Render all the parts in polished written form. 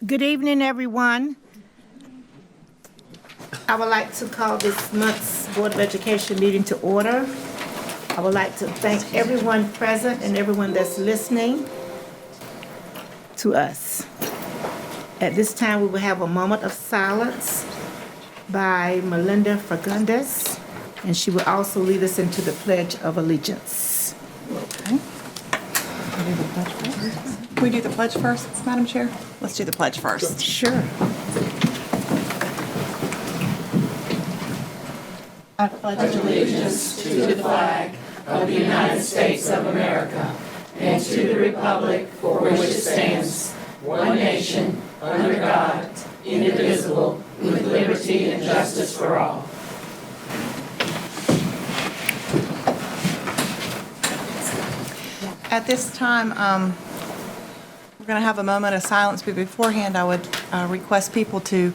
Good evening, everyone. I would like to call this month's Board of Education meeting to order. I would like to thank everyone present and everyone that's listening to us. At this time, we will have a moment of silence by Melinda Fagundes, and she will also lead us into the Pledge of Allegiance. Okay. Can we do the pledge first, Madam Chair? Let's do the pledge first. Sure. I pledge allegiance to the flag of the United States of America and to the republic for which it stands, one nation, under God, indivisible, with liberty and justice for all. At this time, we're going to have a moment of silence, but beforehand, I would request people to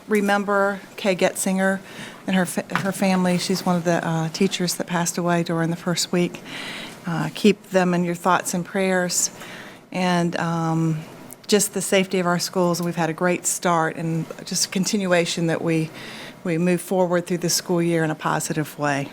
remember Kay Getzinger and her family. She's one of the teachers that passed away during the first week. Keep them in your thoughts and prayers. And just the safety of our schools. We've had a great start and just a continuation that we move forward through the school year in a positive way.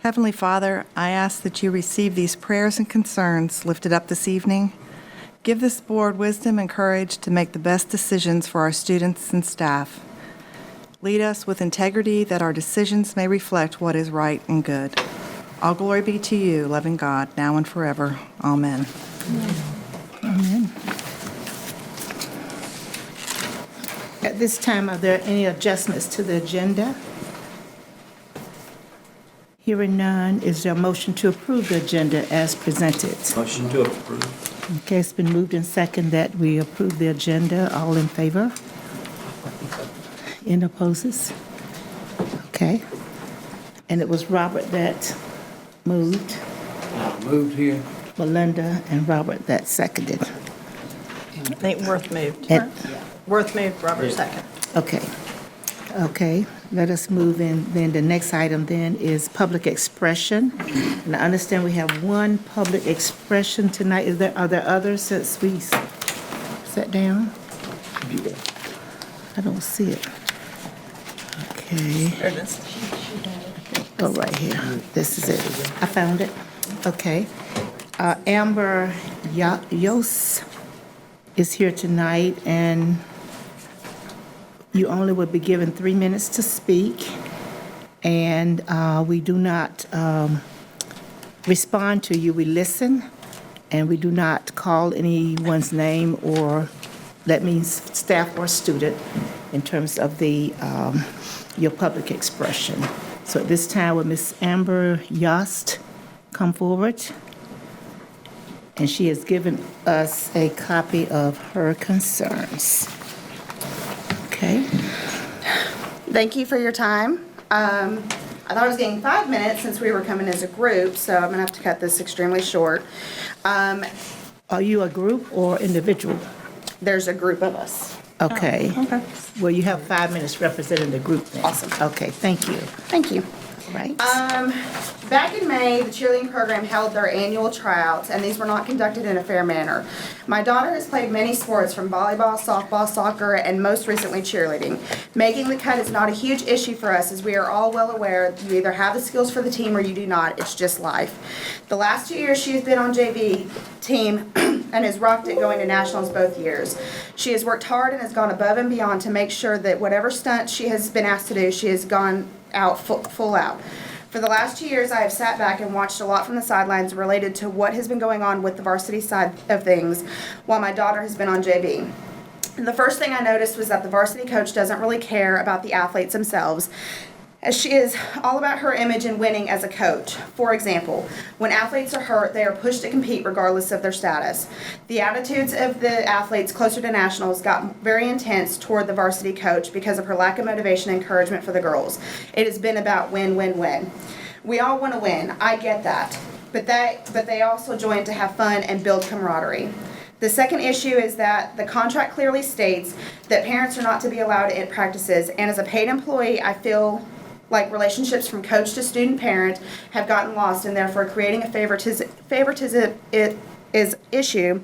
Heavenly Father, I ask that you receive these prayers and concerns lifted up this evening. Give this board wisdom and courage to make the best decisions for our students and staff. Lead us with integrity that our decisions may reflect what is right and good. All glory be to you, loving God, now and forever. Amen. Amen. At this time, are there any adjustments to the agenda? Hearing none, is there a motion to approve the agenda as presented? Motion to approve. Okay, it's been moved and second that we approve the agenda. All in favor? Any opposes? Okay. And it was Robert that moved, Moved here. Melinda and Robert that seconded. Nate Worth moved. And- Worth moved, Robert second. Okay. Okay, let us move in. Then the next item then is public expression. And I understand we have one public expression tonight. Are there others since we sat down? I don't see it. Okay. There it is. Oh, right here. This is it. I found it. Okay. Amber Yos is here tonight, and you only will be given 3 minutes to speak, and we do not respond to you. We listen, and we do not call anyone's name, or that means staff or student, in terms of your public expression. So at this time, will Ms. Amber Yost come forward? And she has given us a copy of her concerns. Okay. Thank you for your time. I thought I was getting 5 minutes since we were coming as a group, so I'm going to have to cut this extremely short. Are you a group or individual? There's a group of us. Okay. Okay. Well, you have 5 minutes representing the group then. Awesome. Okay, thank you. Thank you. Right. Back in May, the cheerleading program held their annual tryouts, and these were not conducted in a fair manner. My daughter has played many sports, from volleyball, softball, soccer, and most recently cheerleading. Making the cut is not a huge issue for us, as we are all well aware you either have the skills for the team or you do not. It's just life. The last 2 years she has been on JV team and has rocked it, going to nationals both years. She has worked hard and has gone above and beyond to make sure that whatever stunt she has been asked to do, she has gone out full out. For the last 2 years, I have sat back and watched a lot from the sidelines related to what has been going on with the varsity side of things while my daughter has been on JV. And the first thing I noticed was that the varsity coach doesn't really care about the athletes themselves, as she is all about her image and winning as a coach. For example, when athletes are hurt, they are pushed to compete regardless of their status. The attitudes of the athletes closer to nationals got very intense toward the varsity coach because of her lack of motivation and encouragement for the girls. It has been about win, win, win. We all want to win, I get that, but they also join to have fun and build camaraderie. The second issue is that the contract clearly states that parents are not to be allowed at practices, and as a paid employee, I feel like relationships from coach to student parent have gotten lost and therefore creating a favoritism issue.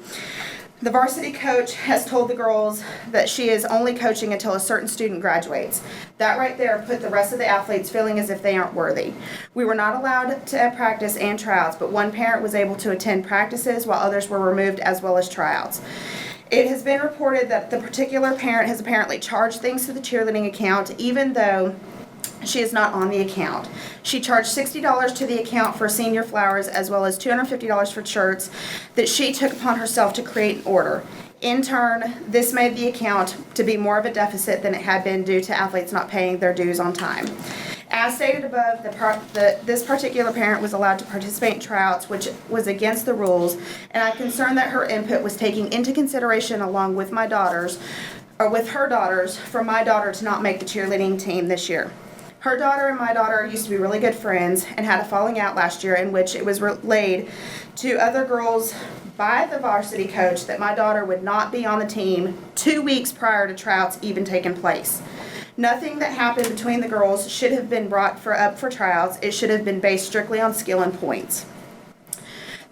The varsity coach has told the girls that she is only coaching until a certain student graduates. That right there put the rest of the athletes feeling as if they aren't worthy. We were not allowed to practice and tryouts, but one parent was able to attend practices while others were removed as well as tryouts. It has been reported that the particular parent has apparently charged things to the cheerleading account even though she is not on the account. She charged $60 to the account for senior flowers as well as $250 for shirts that she took upon herself to create and order. In turn, this made the account to be more of a deficit than it had been due to athletes not paying their dues on time. As stated above, this particular parent was allowed to participate in tryouts, which was against the rules, and I'm concerned that her input was taken into consideration along with my daughters, or with her daughters, for my daughter to not make the cheerleading team this year. Her daughter and my daughter used to be really good friends and had a falling out last year in which it was relayed to other girls by the varsity coach that my daughter would not be on the team 2 weeks prior to tryouts even taking place. Nothing that happened between the girls should have been brought up for tryouts. It should have been based strictly on skill and points.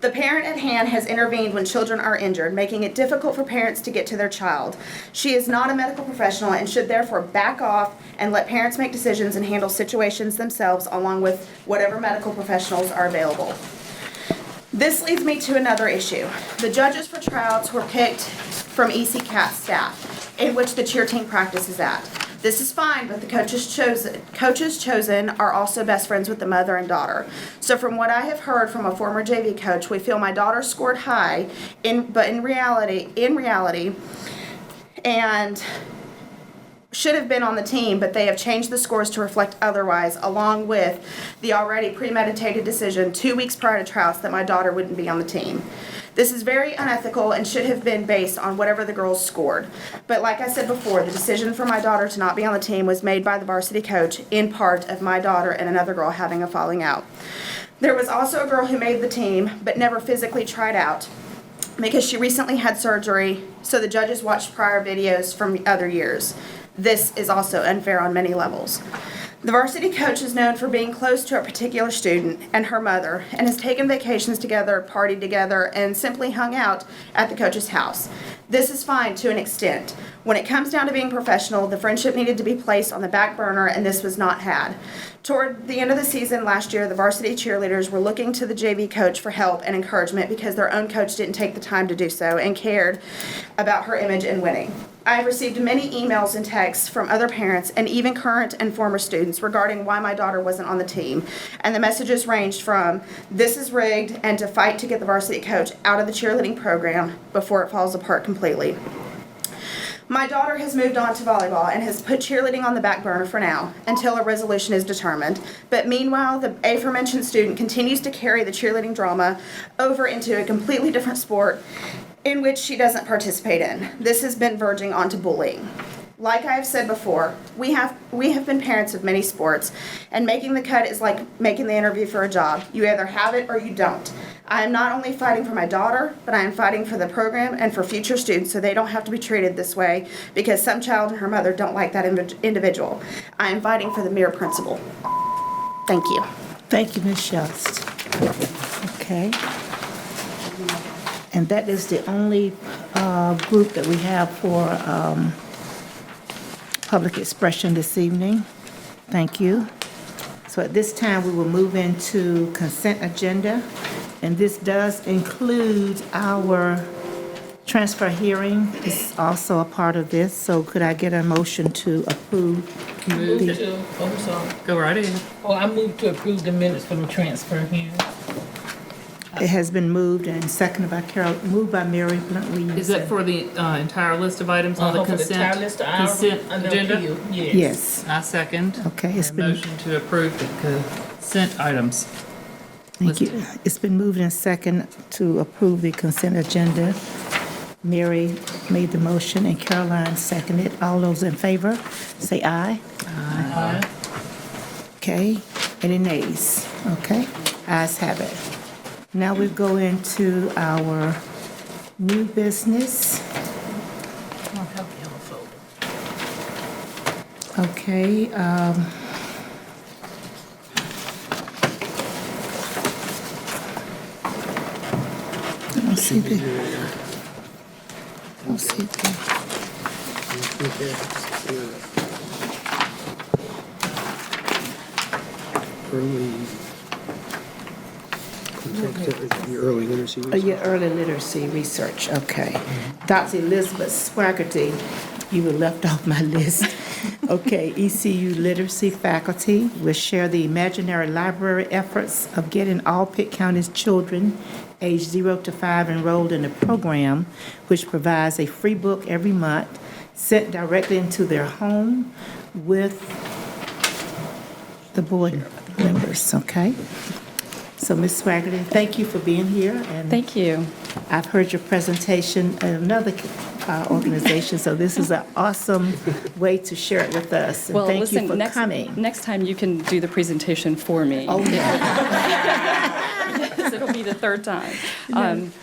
The parent at hand has intervened when children are injured, making it difficult for parents to get to their child. She is not a medical professional and should therefore back off and let parents make decisions and handle situations themselves along with whatever medical professionals are available. This leads me to another issue. The judges for tryouts were picked from ECCAT staff, in which the cheer team practices at. This is fine, but the coaches chosen are also best friends with the mother and daughter. So from what I have heard from a former JV coach, we feel my daughter scored high, but in reality, and should have been on the team, but they have changed the scores to reflect otherwise, along with the already premeditated decision 2 weeks prior to tryouts that my daughter wouldn't be on the team. This is very unethical and should have been based on whatever the girls scored. But like I said before, the decision for my daughter to not be on the team was made by the varsity coach in part of my daughter and another girl having a falling out. There was also a girl who made the team but never physically tried out because she recently had surgery, so the judges watched prior videos from other years. This is also unfair on many levels. The varsity coach is known for being close to a particular student and her mother and has taken vacations together, partied together, and simply hung out at the coach's house. This is fine to an extent. When it comes down to being professional, the friendship needed to be placed on the back burner and this was not had. Toward the end of the season last year, the varsity cheerleaders were looking to the JV coach for help and encouragement because their own coach didn't take the time to do so and cared about her image in winning. I have received many emails and texts from other parents and even current and former students regarding why my daughter wasn't on the team. And the messages ranged from, "This is rigged," and to fight to get the varsity coach out of the cheerleading program before it falls apart completely. My daughter has moved on to volleyball and has put cheerleading on the back burner for now until a resolution is determined. But meanwhile, the aforementioned student continues to carry the cheerleading drama over into a completely different sport in which she doesn't participate in. This has been verging onto bullying. Like I have said before, we have been parents of many sports, and making the cut is like making the interview for a job. You either have it or you don't. I am not only fighting for my daughter, but I am fighting for the program and for future students so they don't have to be treated this way because some child and her mother don't like that individual. I am fighting for the mere principle. Thank you. Thank you, Ms. Shust. Okay. And that is the only group that we have for public expression this evening. Thank you. So at this time, we will move into consent agenda, and this does include our transfer hearing is also a part of this. So could I get a motion to approve? Go right ahead. I move to approve the minutes for the transfer hearing. It has been moved and seconded by Carol, moved by Mary Blunt Williams. Is that for the entire list of items on the For the entire consent list of consent items under agenda? appeal, yes. Yes. I second. Okay, it's A been, motion to approve the consent items. thank you. It's been moved and second to approve the consent agenda. Mary made the motion and Caroline seconded. All those in favor, say aye. Aye. Okay, any nays? Okay, ayes have it. Now we go into our New business. I don't have the yellow folder. Okay. I don't see the. I don't see the. Early literacy. Oh, yeah, early literacy research, okay. Dr. Elizabeth Swaggerty, you were left off my list. Okay, ECU literacy faculty will share the imaginary library efforts of getting all Pitt County's children aged 0 to 5 enrolled in a program which provides a free book every month sent directly into their home with the board members, okay? So, Ms. Swaggerty, thank you for being here. And Thank you. I've heard your presentation at another organization, so this is an awesome way to share it with us. And Well, thank listen, you for coming. next time you can do the presentation for me. Oh, yeah. It'll be the third time.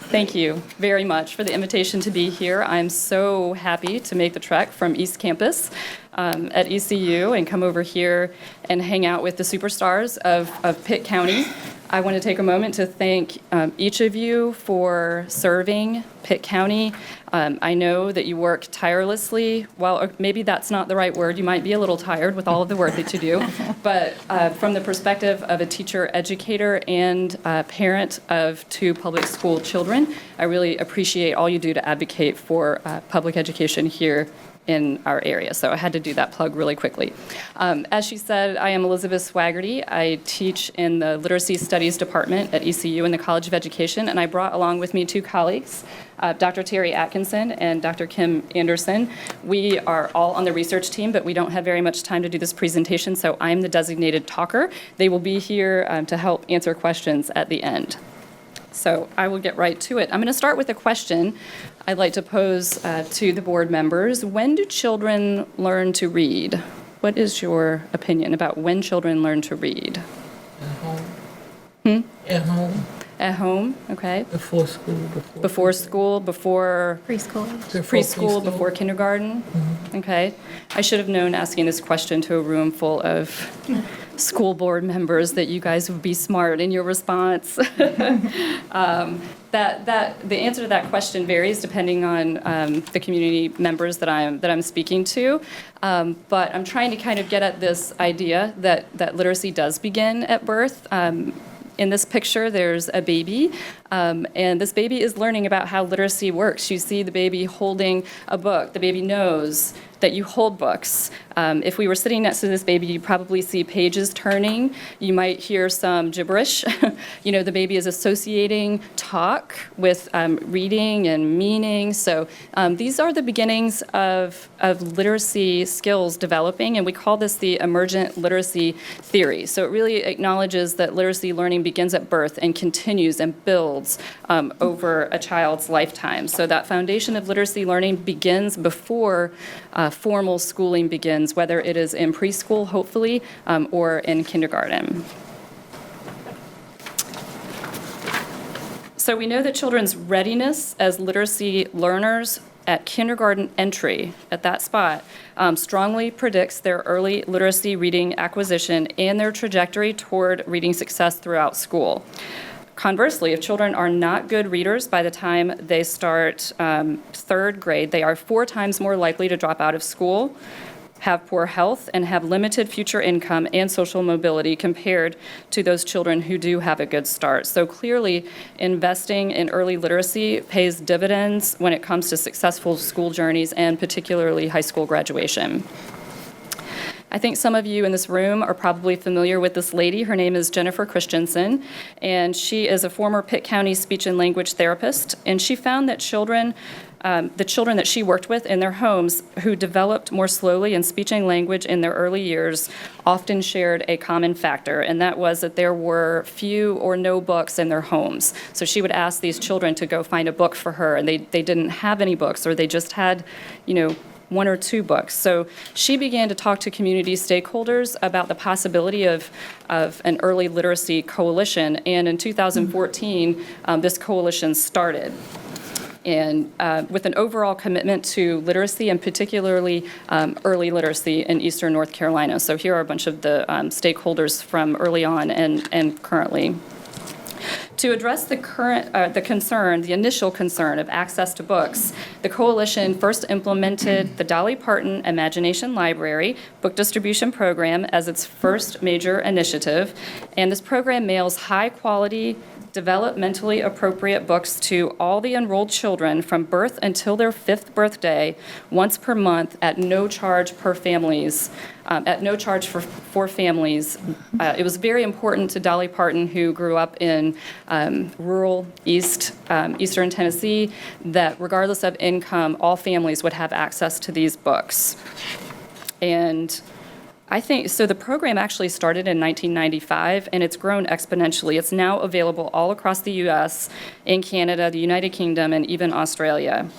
Thank you very much for the invitation to be here. I'm so happy to make the trek from East Campus at ECU and come over here and hang out with the superstars of Pitt County. I want to take a moment to thank each of you for serving Pitt County. I know that you work tirelessly. Well, maybe that's not the right word. You might be a little tired with all of the work that you do. But from the perspective of a teacher, educator, and parent of 2 public school children, I really appreciate all you do to advocate for public education here in our area. So I had to do that plug really quickly. As she said, I am Elizabeth Swaggerty. I teach in the Literacy Studies Department at ECU in the College of Education, and I brought along with me 2 colleagues, Dr. Terry Atkinson and Dr. Kim Anderson. We are all on the research team, but we don't have very much time to do this presentation, so I'm the designated talker. They will be here to help answer questions at the end. So I will get right to it. I'm going to start with a question I'd like to pose to the board members. When do children learn to read? What is your opinion about when children learn to read? At home. At home. At home, okay. Before school. Before school, before preschool, before kindergarten? Okay. I should have known asking this question to a room full of school board members that you guys would be smart in your response. The answer to that question varies depending on the community members that I'm speaking to. But I'm trying to kind of get at this idea that literacy does begin at birth. In this picture, there's a baby, and this baby is learning about how literacy works. You see the baby holding a book. The baby knows that you hold books. If we were sitting next to this baby, you'd probably see pages turning. You might hear some gibberish. You know, the baby is associating talk with reading and meaning. So these are the beginnings of literacy skills developing, and we call this the emergent literacy theory. So it really acknowledges that literacy learning begins at birth and continues and builds over a child's lifetime. So that foundation of literacy learning begins before formal schooling begins, whether it is in preschool, hopefully, or in kindergarten. So we know that children's readiness as literacy learners at kindergarten entry, at that spot, strongly predicts their early literacy reading acquisition and their trajectory toward reading success throughout school. Conversely, if children are not good readers by the time they start 3rd grade, they are 4 times more likely to drop out of school, have poor health, and have limited future income and social mobility compared to those children who do have a good start. So clearly, investing in early literacy pays dividends when it comes to successful school journeys and particularly high school graduation. I think some of you in this room are probably familiar with this lady. Her name is Jennifer Christensen, and she is a former Pitt County speech and language therapist, and she found that the children that she worked with in their homes who developed more slowly in speech and language in their early years often shared a common factor, and that was that there were few or no books in their homes. So she would ask these children to go find a book for her, and they didn't have any books, or they just had, 1 or 2 books. So she began to talk to community stakeholders about the possibility of an early literacy coalition, and in 2014, this coalition started. and with an overall commitment to literacy, and particularly early literacy in Eastern North Carolina. So here are a bunch of the stakeholders from early on and currently. To address the initial concern of access to books, the coalition first implemented the Dolly Parton Imagination Library book distribution program as its first major initiative, and this program mails high-quality, developmentally appropriate books to all the enrolled children from birth until their 5th birthday, once per month at no charge for families. It was very important to Dolly Parton, who grew up in rural eastern Tennessee, that regardless of income, all families would have access to these books. And I think, so the program actually started in 1995, and it's grown exponentially. It's now available all across the U.S., in Canada, the United Kingdom, and even Australia.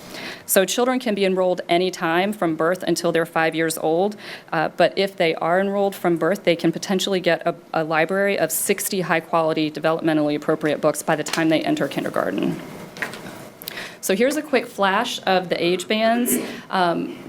So children can be enrolled anytime from birth until they're 5 years old, but if they are enrolled from birth, they can potentially get a library of 60 high-quality, developmentally appropriate books by the time they enter kindergarten. So here's a quick flash of the age bands.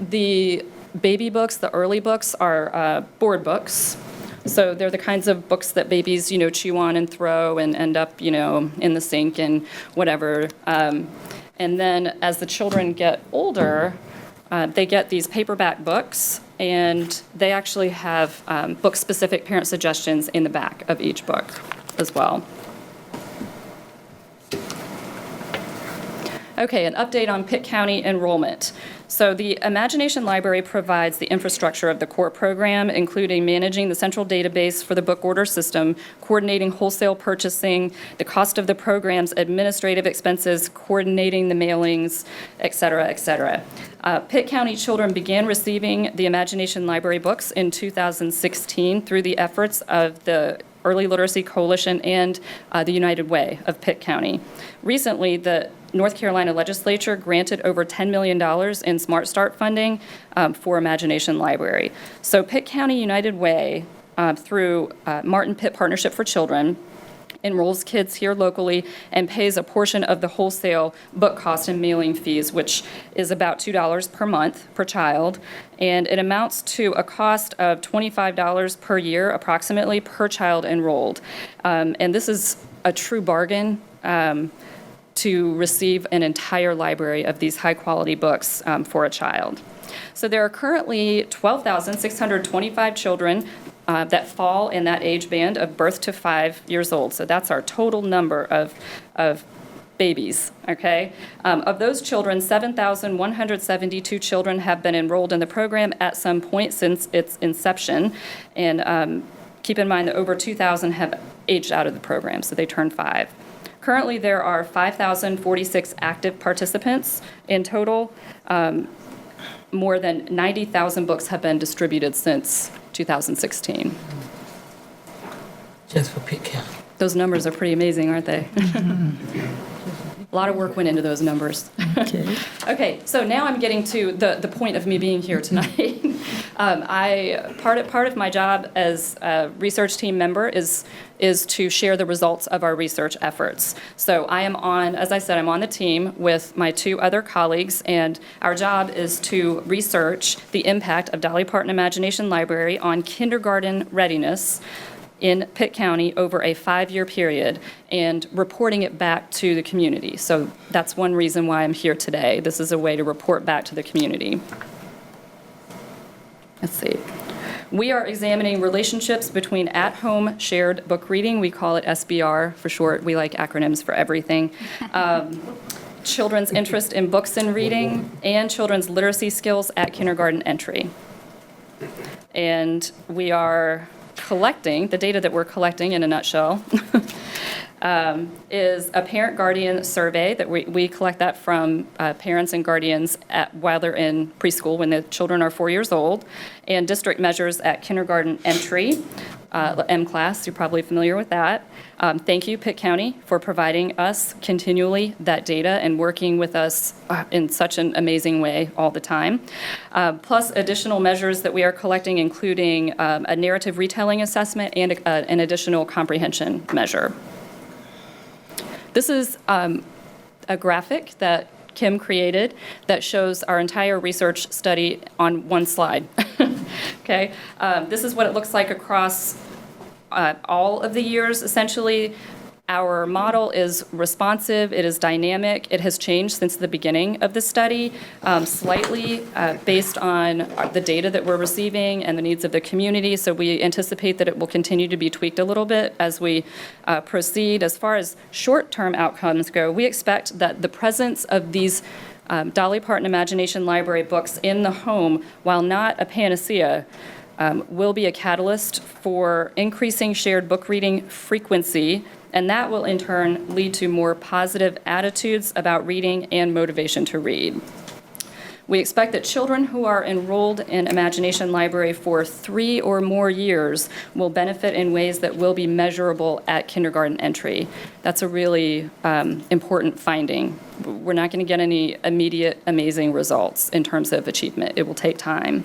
The baby books, the early books, are board books. So they're the kinds of books that babies, chew on and throw and end up, in the sink and whatever. And then as the children get older, they get these paperback books, and they actually have book-specific parent suggestions in the back of each book as well. Okay, an update on Pitt County enrollment. So the Imagination Library provides the infrastructure of the core program, including managing the central database for the book order system, coordinating wholesale purchasing, the cost of the program's administrative expenses, coordinating the mailings, et cetera, et cetera. Pitt County children began receiving the Imagination Library books in 2016 through the efforts of the Early Literacy Coalition and the United Way of Pitt County. Recently, the North Carolina legislature granted over $10 million in Smart Start funding for Imagination Library. So Pitt County United Way, through Martin Pitt Partnership for Children, enrolls kids here locally and pays a portion of the wholesale book cost and mailing fees, which is about $2 per month per child. And it amounts to a cost of $25 per year, approximately, per child enrolled. And this is a true bargain to receive an entire library of these high-quality books for a child. So there are currently 12,625 children that fall in that age band of birth to 5 years old. So that's our total number of babies, okay? Of those children, 7,172 children have been enrolled in the program at some point since its inception. And keep in mind that over 2,000 have aged out of the program, so they turned 5. Currently, there are 5,046 active participants in total. More than 90,000 books have been distributed since 2016. Just for Pitt County. Those numbers are pretty amazing, aren't they? A lot of work went into those numbers. Okay, so now I'm getting to the point of me being here tonight. Part of my job as a research team member is to share the results of our research efforts. So I am on, as I said, I'm on the team with my 2 other colleagues, and our job is to research the impact of Dolly Parton Imagination Library on kindergarten readiness in Pitt County over a 5-year period and reporting it back to the community. So that's one reason why I'm here today. This is a way to report back to the community. Let's see. We are examining relationships between at-home shared book reading. We call it SBR for short. We like acronyms for everything. Children's interest in books and reading, and children's literacy skills at kindergarten entry. And we are collecting, the data that we're collecting in a nutshell, is a parent-guardian survey that we collect that from parents and guardians while they're in preschool when the children are 4 years old, and district measures at kindergarten entry, M-CLASS, you're probably familiar with that. Thank you, Pitt County, for providing us continually that data and working with us in such an amazing way all the time. Plus additional measures that we are collecting, including a narrative retelling assessment and an additional comprehension measure. This is a graphic that Kim created that shows our entire research study on one slide. Okay, this is what it looks like across all of the years, essentially. Our model is responsive, it is dynamic, it has changed since the beginning of the study, slightly based on the data that we're receiving and the needs of the community, so we anticipate that it will continue to be tweaked a little bit as we proceed. As far as short-term outcomes go, we expect that the presence of these Dolly Parton Imagination Library books in the home, while not a panacea, will be a catalyst for increasing shared book reading frequency, and that will in turn lead to more positive attitudes about reading and motivation to read. We expect that children who are enrolled in Imagination Library for 3 or more years will benefit in ways that will be measurable at kindergarten entry. That's a really important finding. We're not going to get any immediate amazing results in terms of achievement. It will take time.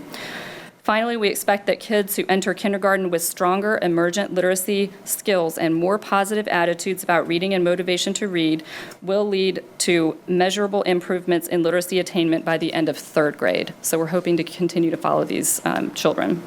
Finally, we expect that kids who enter kindergarten with stronger emergent literacy skills and more positive attitudes about reading and motivation to read will lead to measurable improvements in literacy attainment by the end of 3rd grade. So we're hoping to continue to follow these children.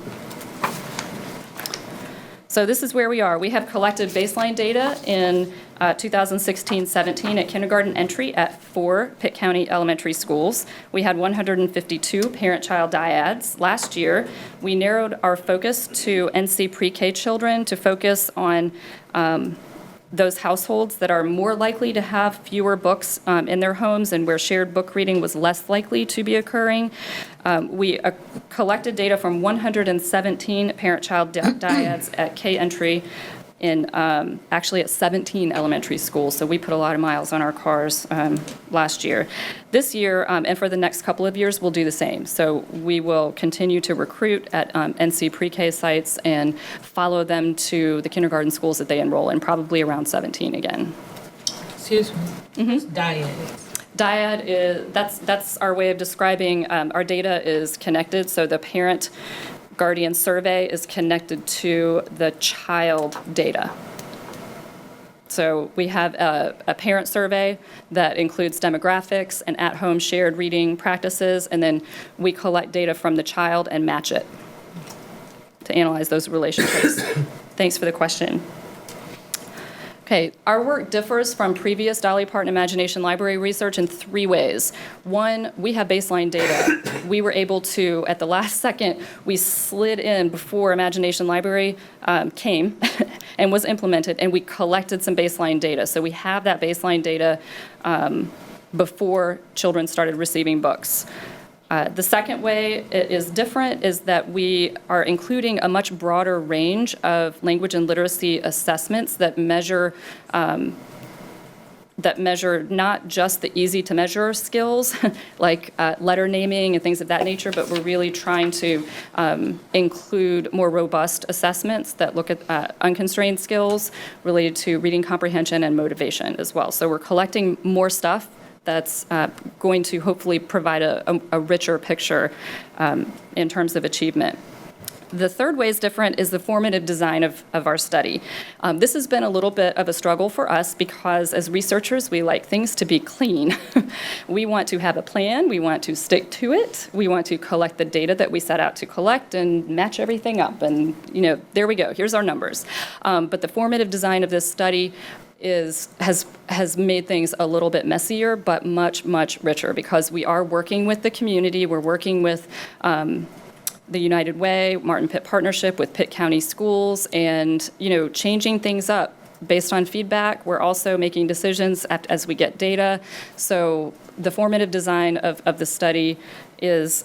So this is where we are. We have collected baseline data in 2016-17 at kindergarten entry at 4 Pitt County elementary schools. We had 152 parent-child dyads. Last year, we narrowed our focus to NC pre-K children to focus on those households that are more likely to have fewer books in their homes and where shared book reading was less likely to be occurring. We collected data from 117 parent-child dyads at K entry in actually at 17 elementary schools, so we put a lot of miles on our cars last year. This year, and for the next couple of years, we'll do the same. So we will continue to recruit at NC pre-K sites and follow them to the kindergarten schools that they enroll in, probably around 17 again. Excuse me. What's dyads? Dyad is, that's our way of describing, our data is connected, so the parent guardian survey is connected to the child data. So we have a parent survey that includes demographics and at-home shared reading practices, and then we collect data from the child and match it to analyze those relationships. Thanks for the question. Okay, our work differs from previous Dolly Parton Imagination Library research in 3 ways. One, we have baseline data. We were able to, at the last second, we slid in before Imagination Library came and was implemented, and we collected some baseline data. So we have that baseline data before children started receiving books. The second way it is different is that we are including a much broader range of language and literacy assessments that measure not just the easy to measure skills like letter naming and things of that nature, but we're really trying to include more robust assessments that look at unconstrained skills related to reading comprehension and motivation as well. So we're collecting more stuff that's going to hopefully provide a richer picture in terms of achievement. The third way is different is the formative design of our study. This has been a little bit of a struggle for us because as researchers, we like things to be clean. We want to have a plan, we want to stick to it, we want to collect the data that we set out to collect and match everything up. And, there we go, here's our numbers. But the formative design of this study has made things a little bit messier, but much, much richer because we are working with the community. We're working with the United Way, Martin Pitt Partnership with Pitt County Schools, and changing things up based on feedback. We're also making decisions as we get data. So the formative design of the study is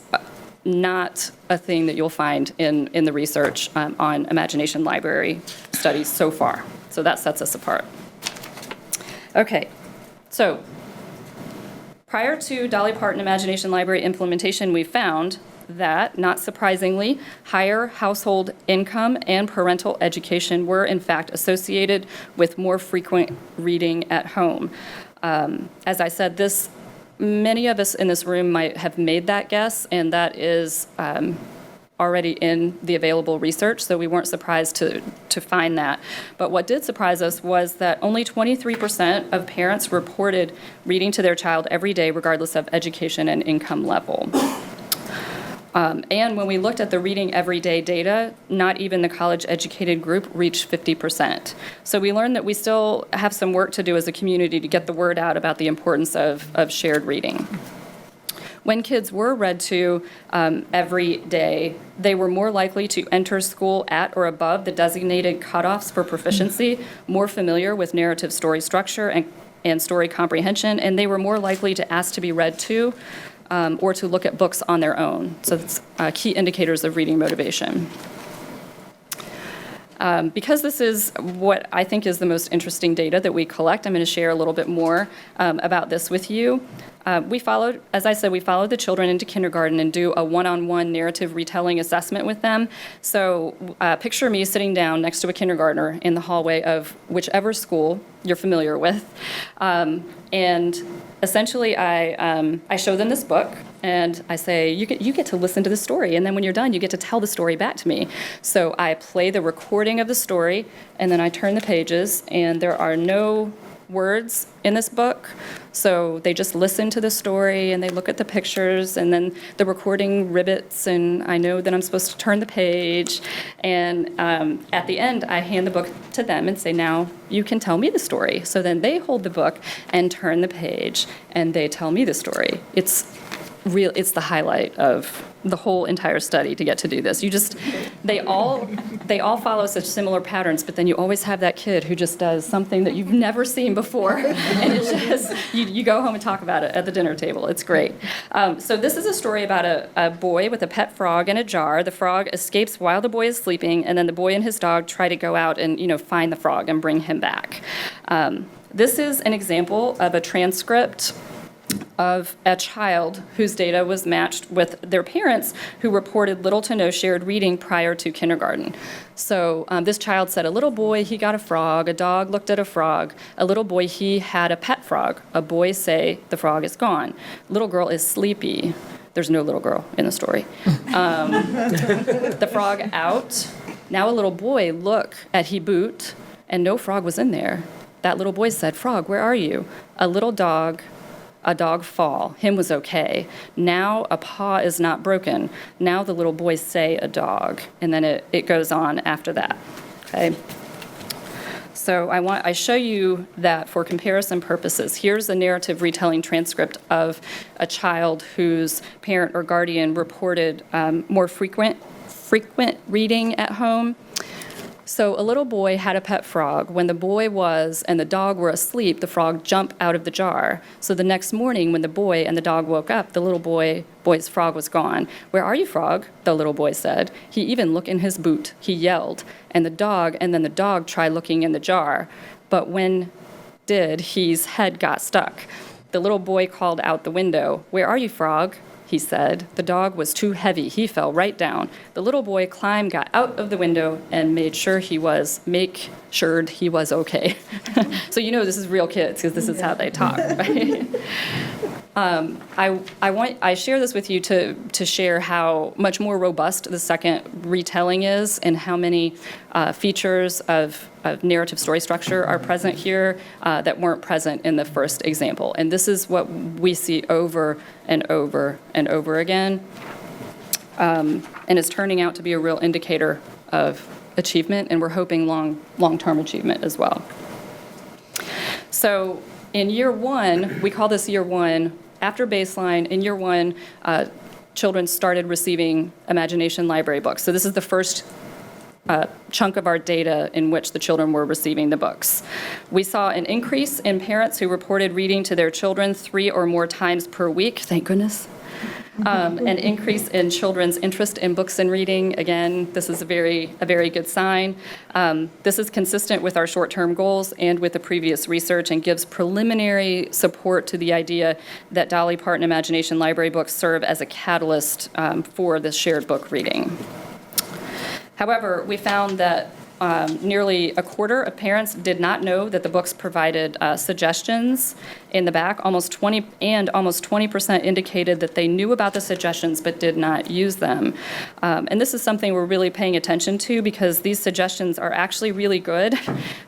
not a thing that you'll find in the research on Imagination Library studies so far. So that sets us apart. Okay, so prior to Dolly Parton Imagination Library implementation, we found that, not surprisingly, higher household income and parental education were in fact associated with more frequent reading at home. As I said, many of us in this room might have made that guess, and that is already in the available research, so we weren't surprised to find that. But what did surprise us was that only 23% of parents reported reading to their child every day, regardless of education and income level. And when we looked at the reading everyday data, not even the college-educated group reached 50%. So we learned that we still have some work to do as a community to get the word out about the importance of shared reading. When kids were read to every day, they were more likely to enter school at or above the designated cutoffs for proficiency, more familiar with narrative story structure and story comprehension, and they were more likely to ask to be read to or to look at books on their own. So that's key indicators of reading motivation. Because this is what I think is the most interesting data that we collect, I'm going to share a little bit more about this with you. We followed the children into kindergarten and do a one-on-one narrative retelling assessment with them. So picture me sitting down next to a kindergartner in the hallway of whichever school you're familiar with. And essentially, I show them this book, and I say, you get to listen to the story, and then when you're done, you get to tell the story back to me. So I play the recording of the story, and then I turn the pages, and there are no words in this book, so they just listen to the story and they look at the pictures, and then the recording ribbits, and I know that I'm supposed to turn the page, and at the end I hand the book to them and say, now you can tell me the story. So then they hold the book and turn the page and they tell me the story. It's the highlight of the whole entire study to get to do this. They all follow such similar patterns, but then you always have that kid who just does something that you've never seen before, and it's just, you go home and talk about it at the dinner table. It's great. So this is a story about a boy with a pet frog in a jar. The frog escapes while the boy is sleeping, and then the boy and his dog try to go out and find the frog and bring him back. This is an example of a transcript of a child whose data was matched with their parents who reported little to no shared reading prior to kindergarten. So this child said, a little boy, he got a frog. A dog looked at a frog. A little boy, he had a pet frog. A boy say, the frog is gone. Little girl is sleepy. There's no little girl in the story. The frog out. Now a little boy look at he boot, and no frog was in there. That little boy said, frog, where are you? A dog fall. Him was okay. Now a paw is not broken. Now the little boys say a dog. And then it goes on after that. Okay. So I show you that for comparison purposes. Here's a narrative retelling transcript of a child whose parent or guardian reported more frequent reading at home. So a little boy had a pet frog. When the boy and the dog were asleep, the frog jumped out of the jar. So the next morning, when the boy and the dog woke up, the little boy's frog was gone. Where are you, frog? The little boy said. He even looked in his boot. He yelled. And then the dog tried looking in the jar. But when his head got stuck. The little boy called out the window. Where are you, frog? He said. The dog was too heavy. He fell right down. The little boy got out of the window and made sure he was okay. So this is real kids, because this is how they talk, right? I share this with you to share how much more robust the second retelling is, and how many features of narrative story structure are present here that weren't present in the first example. And this is what we see over and over and over again, and it's turning out to be a real indicator of achievement, and we're hoping long-term achievement as well. So in year one, we call this year one. After baseline, in year one, children started receiving imagination library books. So this is the first chunk of our data in which the children were receiving the books. We saw an increase in parents who reported reading to their children 3 or more times per week, thank goodness. An increase in children's interest in books and reading. Again, this is a very good sign. This is consistent with our short-term goals and with the previous research, and gives preliminary support to the idea that Dolly Parton Imagination Library books serve as a catalyst for this shared book reading. However, we found that nearly a quarter of parents did not know that the books provided suggestions in the back. Almost 20% indicated that they knew about the suggestions but did not use them. And this is something we're really paying attention to because these suggestions are actually really good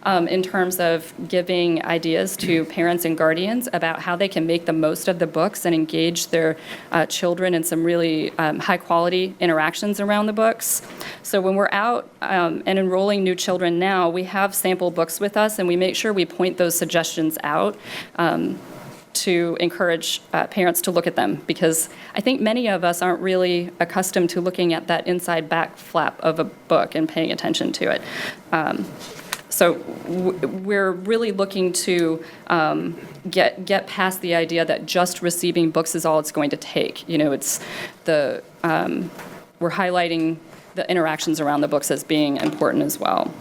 in terms of giving ideas to parents and guardians about how they can make the most of the books and engage their children in some really high-quality interactions around the books. So when we're out and enrolling new children now, we have sample books with us, and we make sure we point those suggestions out to encourage parents to look at them, because I think many of us aren't really accustomed to looking at that inside back flap of a book and paying attention to it. So we're really looking to get past the idea that just receiving books is all it's going to take. You know, it's we're highlighting the interactions around the books as being important as well.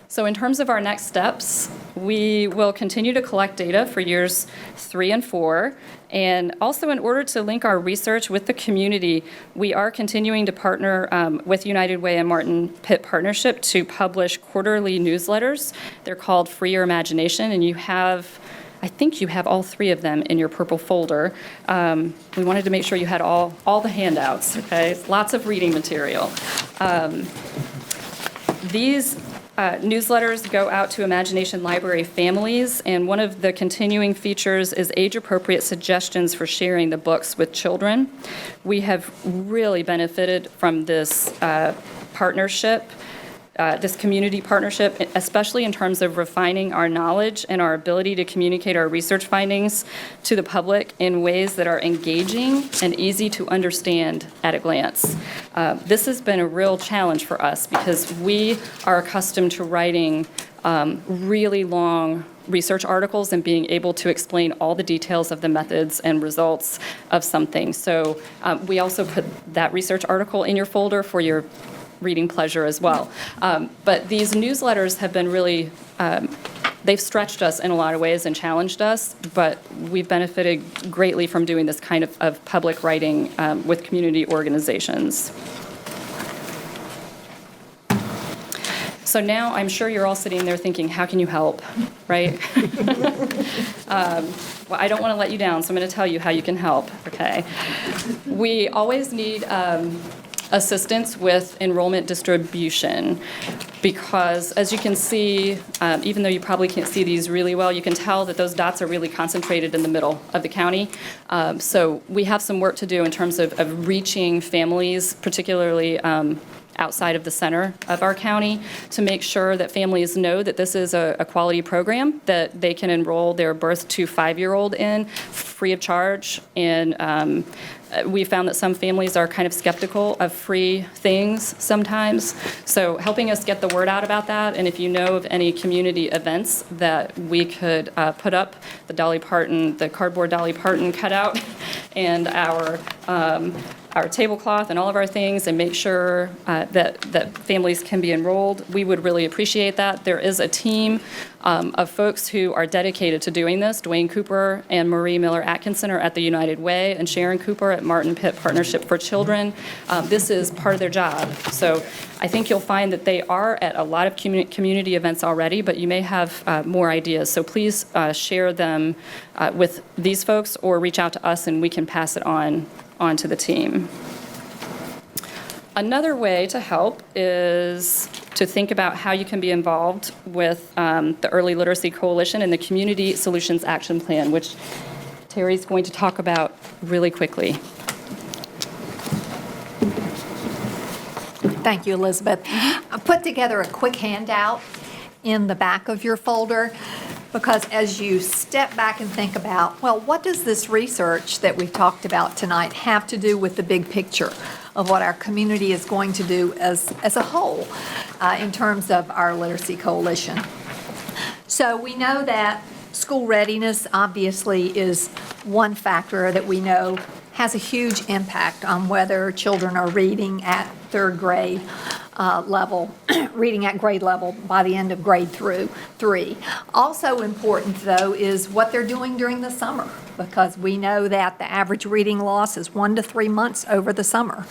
So in terms of our next steps, we will continue to collect data for years 3 and 4. And also, in order to link our research with the community, we are continuing to partner with United Way and Martin Pitt Partnership to publish quarterly newsletters. They're called Free Your Imagination, and I think you have all 3 of them in your purple folder. We wanted to make sure you had all the handouts, okay? Lots of reading material. These newsletters go out to Imagination Library families, and one of the continuing features is age-appropriate suggestions for sharing the books with children. We have really benefited from this partnership, this community partnership, especially in terms of refining our knowledge and our ability to communicate our research findings to the public in ways that are engaging and easy to understand at a glance. This has been a real challenge for us because we are accustomed to writing really long research articles and being able to explain all the details of the methods and results of something. So we also put that research article in your folder for your reading pleasure as well. But these newsletters have been really, they've stretched us in a lot of ways and challenged us, but we've benefited greatly from doing this kind of public writing with community organizations. So now I'm sure you're all sitting there thinking, how can you help, right? Well, I don't want to let you down, so I'm going to tell you how you can help, okay? We always need assistance with enrollment distribution, because as you can see, even though you probably can't see these really well, you can tell that those dots are really concentrated in the middle of the county. So we have some work to do in terms of reaching families, particularly outside of the center of our county, to make sure that families know that this is a quality program that they can enroll their birth to 5-year-old in free of charge. And we found that some families are kind of skeptical of free things sometimes. So helping us get the word out about that, and if you know of any community events that we could put up the cardboard Dolly Parton cutout and our tablecloth and all of our things, and make sure that families can be enrolled, we would really appreciate that. There is a team of folks who are dedicated to doing this. Dwayne Cooper and Marie Miller Atkinson are at the United Way, and Sharon Cooper at Martin Pitt Partnership for Children. This is part of their job. So I think you'll find that they are at a lot of community events already, but you may have more ideas. So please share them with these folks, or reach out to us and we can pass it on to the team. Another way to help is to think about how you can be involved with the Early Literacy Coalition and the Community Solutions Action Plan, which Terry's going to talk about really quickly. Thank you, Elizabeth. I put together a quick handout in the back of your folder, because as you step back and think about, well, what does this research that we've talked about tonight have to do with the big picture of what our community is going to do as a whole in terms of our literacy coalition? So we know that school readiness obviously is one factor that we know has a huge impact on whether children are reading at third grade level, reading at grade level by the end of grade through 3. Also important, though, is what they're doing during the summer, because we know that the average reading loss is 1 to 3 months over the summer.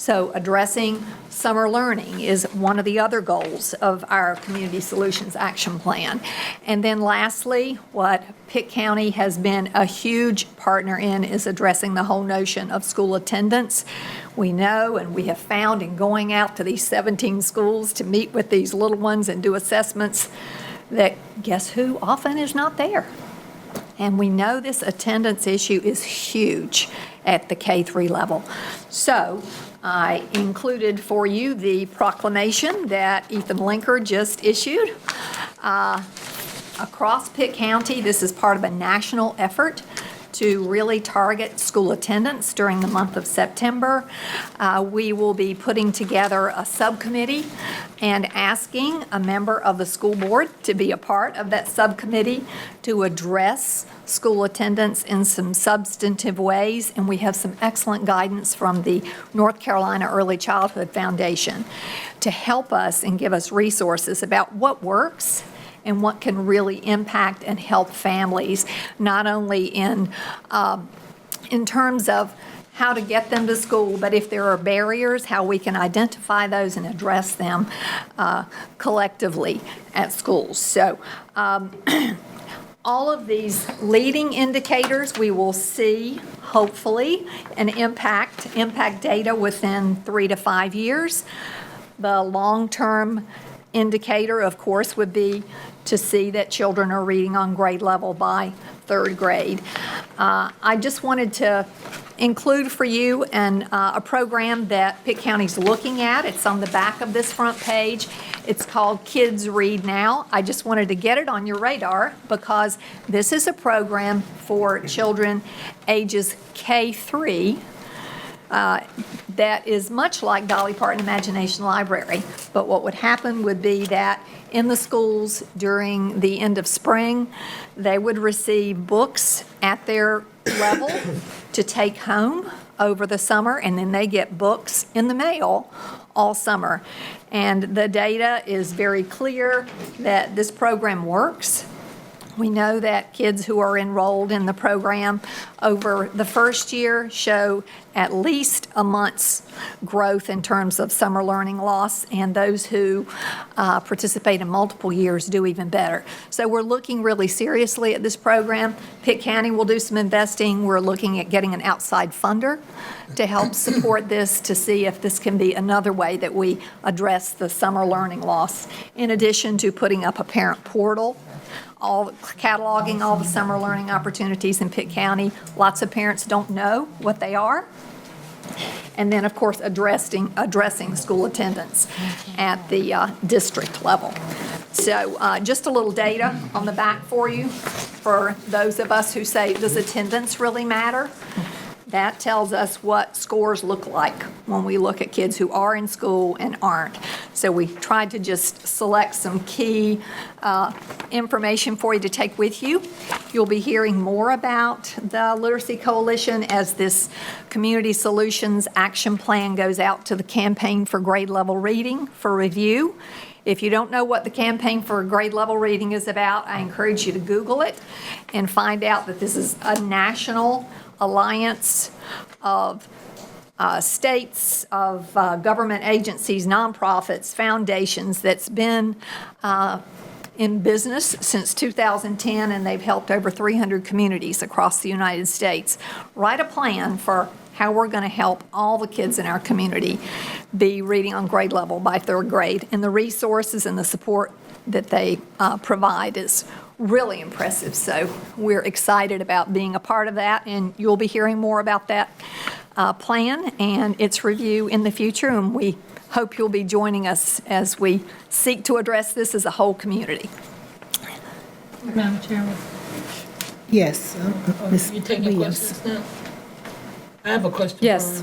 So addressing summer learning is one of the other goals of our Community Solutions Action Plan. And then lastly, what Pitt County has been a huge partner in is addressing the whole notion of school attendance. We know and we have found in going out to these 17 schools to meet with these little ones and do assessments that guess who often is not there. And we know this attendance issue is huge at the K-3 level. So I included for you the proclamation that Ethan Linker just issued. Across Pitt County, this is part of a national effort to really target school attendance during the month of September. We will be putting together a subcommittee and asking a member of the school board to be a part of that subcommittee to address school attendance in some substantive ways. And we have some excellent guidance from the North Carolina Early Childhood Foundation to help us and give us resources about what works and what can really impact and help families, not only in terms of how to get them to school, but if there are barriers, how we can identify those and address them collectively at schools. So all of these leading indicators, we will see, hopefully, an impact data within 3 to 5 years. The long-term indicator, of course, would be to see that children are reading on grade level by 3rd grade. I just wanted to include for you a program that Pitt County's looking at. It's on the back of this front page. It's called Kids Read Now. I just wanted to get it on your radar because this is a program for children ages K-3 that is much like Dolly Parton Imagination Library. But what would happen would be that in the schools during the end of spring, they would receive books at their level to take home over the summer, and then they get books in the mail all summer. And the data is very clear that this program works. We know that kids who are enrolled in the program over the first year show at least a month's growth in terms of summer learning loss, and those who participate in multiple years do even better. So we're looking really seriously at this program. Pitt County will do some investing. We're looking at getting an outside funder to help support this, to see if this can be another way that we address the summer learning loss, in addition to putting up a parent portal, cataloging all the summer learning opportunities in Pitt County. Lots of parents don't know what they are. And then, of course, addressing school attendance at the district level. So just a little data on the back for you, for those of us who say, does attendance really matter? That tells us what scores look like when we look at kids who are in school and aren't. So we tried to just select some key information for you to take with you. You'll be hearing more about the Literacy Coalition as this Community Solutions Action Plan goes out to the Campaign for Grade Level Reading for review. If you don't know what the Campaign for Grade Level Reading is about, I encourage you to Google it and find out that this is a national alliance of states, of government agencies, nonprofits, foundations that's been in business since 2010, and they've helped over 300 communities across the United States write a plan for how we're going to help all the kids in our community be reading on grade level by 3rd grade. And the resources and the support that they provide is really impressive. So we're excited about being a part of that, and you'll be hearing more about that plan and its review in the future, and we hope you'll be joining us as we seek to address this as a whole community. Madam Chairman, Yes. Ms. you taking Williams. questions now? I have a question. Yes.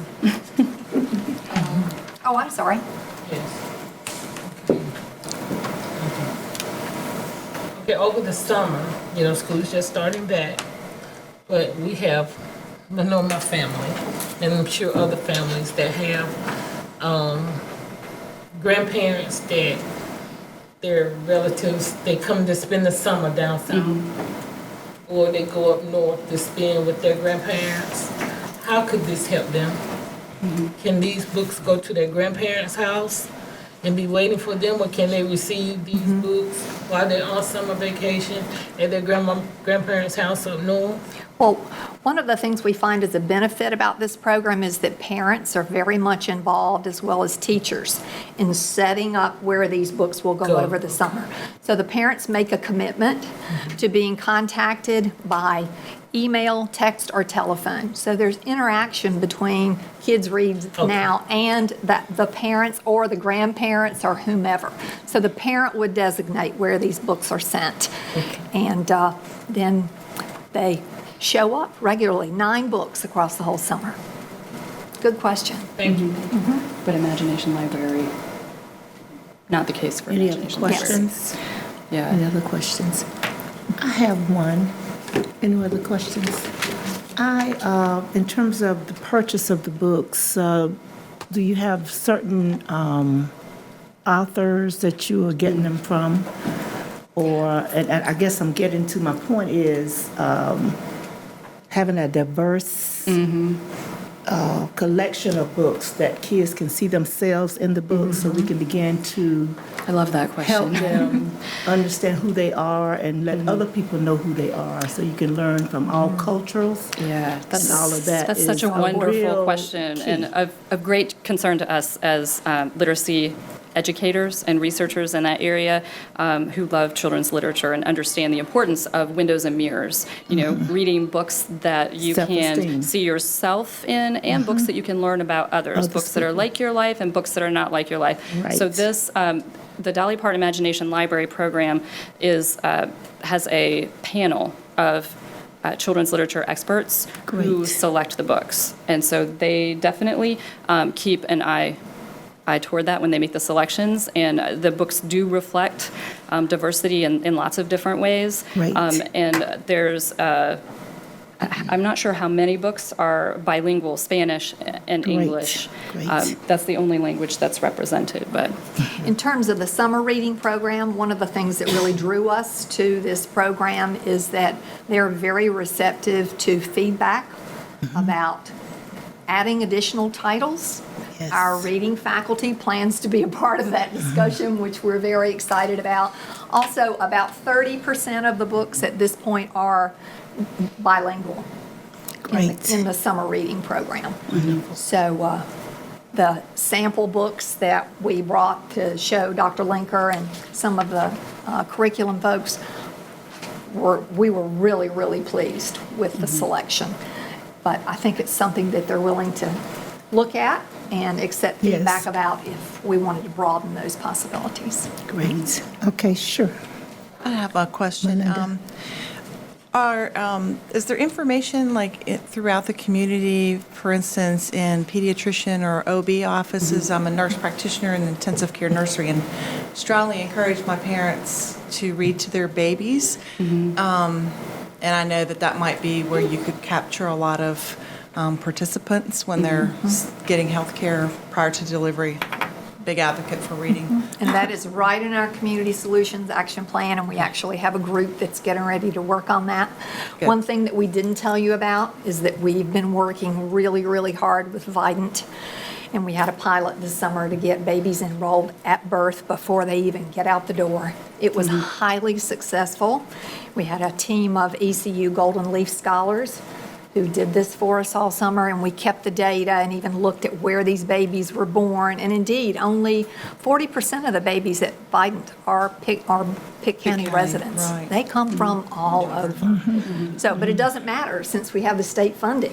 Oh, I'm sorry. Yes. Okay, over the summer, school's just starting back, but we have, I know my family, and I'm sure other families that have grandparents that their relatives, they come to spend the summer down south, or they go up north to spend with their grandparents. How could this help them? can these books go to their grandparents' house and be waiting for them, or can they receive these books while they're on summer vacation at their grandparents' house up north? Well, one of the things we find as a benefit about this program is that parents are very much involved, as well as teachers, in setting up where these books will go over the summer. So the parents make a commitment to being contacted by email, text, or telephone. So there's interaction between Kids Read Now and the parents or the grandparents or whomever. So the parent would designate where these books are sent. And then they show up regularly, 9 books across the whole summer. Good question. Thank you. But Imagination Library, not the case for Any other Imagination Library. questions? Yeah. Any other questions? I have one. Any other questions? In terms of the purchase of the books, do you have certain authors that you are getting them from? And I guess I'm getting to my point is having a diverse collection of books that kids can see themselves in the books, so we can begin to I love that question. help them understand who they are and let other people know who they are, so you can learn from all cultures. Yeah, that's and all of that. That's such a is wonderful real question key. and of great concern to us as literacy educators and researchers in that area who love children's literature and understand the importance of windows and mirrors. You know, reading books that you Self-esteem. can see yourself in, and books that you can learn about others. Other Books that are people. like your life and books that are not like your life. Right. So this. The Dolly Parton Imagination Library program has a panel of children's literature experts who Great. select the books. And so they definitely keep an eye toward that when they make the selections. And the books do reflect diversity in lots of different ways. Right. And there's I'm not sure how many books are bilingual, Spanish and Great. English. Great. That's the only language that's represented, but. In terms of the summer reading program, one of the things that really drew us to this program is that they're very receptive to feedback about adding additional titles. Yes. Our reading faculty plans to be a part of that discussion, which we're very excited about. Also, about 30% of the books at this point are bilingual Great. in the summer reading program. So the sample books that we brought to show Dr. Linker and some of the curriculum folks, we were really, really pleased with the selection. But I think it's something that they're willing to look at and accept Yes. feedback about if we wanted to broaden those possibilities. Great. Okay, sure. I have a question. Melinda. Is there information throughout the community, for instance, in pediatrician or OB offices? I'm a nurse practitioner in intensive care nursery and strongly encourage my parents to read to their babies. And I know that might be where you could capture a lot of participants when they're getting health care prior to delivery. Big advocate for reading. And that is right in our Community Solutions Action Plan, and we actually have a group that's getting ready to work on that. Good. One thing that we didn't tell you about is that we've been working really, really hard with Vidant, and we had a pilot this summer to get babies enrolled at birth before they even get out the door. It was highly successful. We had a team of ECU Golden Leaf Scholars who did this for us all summer, and we kept the data and even looked at where these babies were born. And indeed, only 40% of the babies at Vidant are Pitt County residents. right. They come from all over. So, but it doesn't matter since we have the state funding.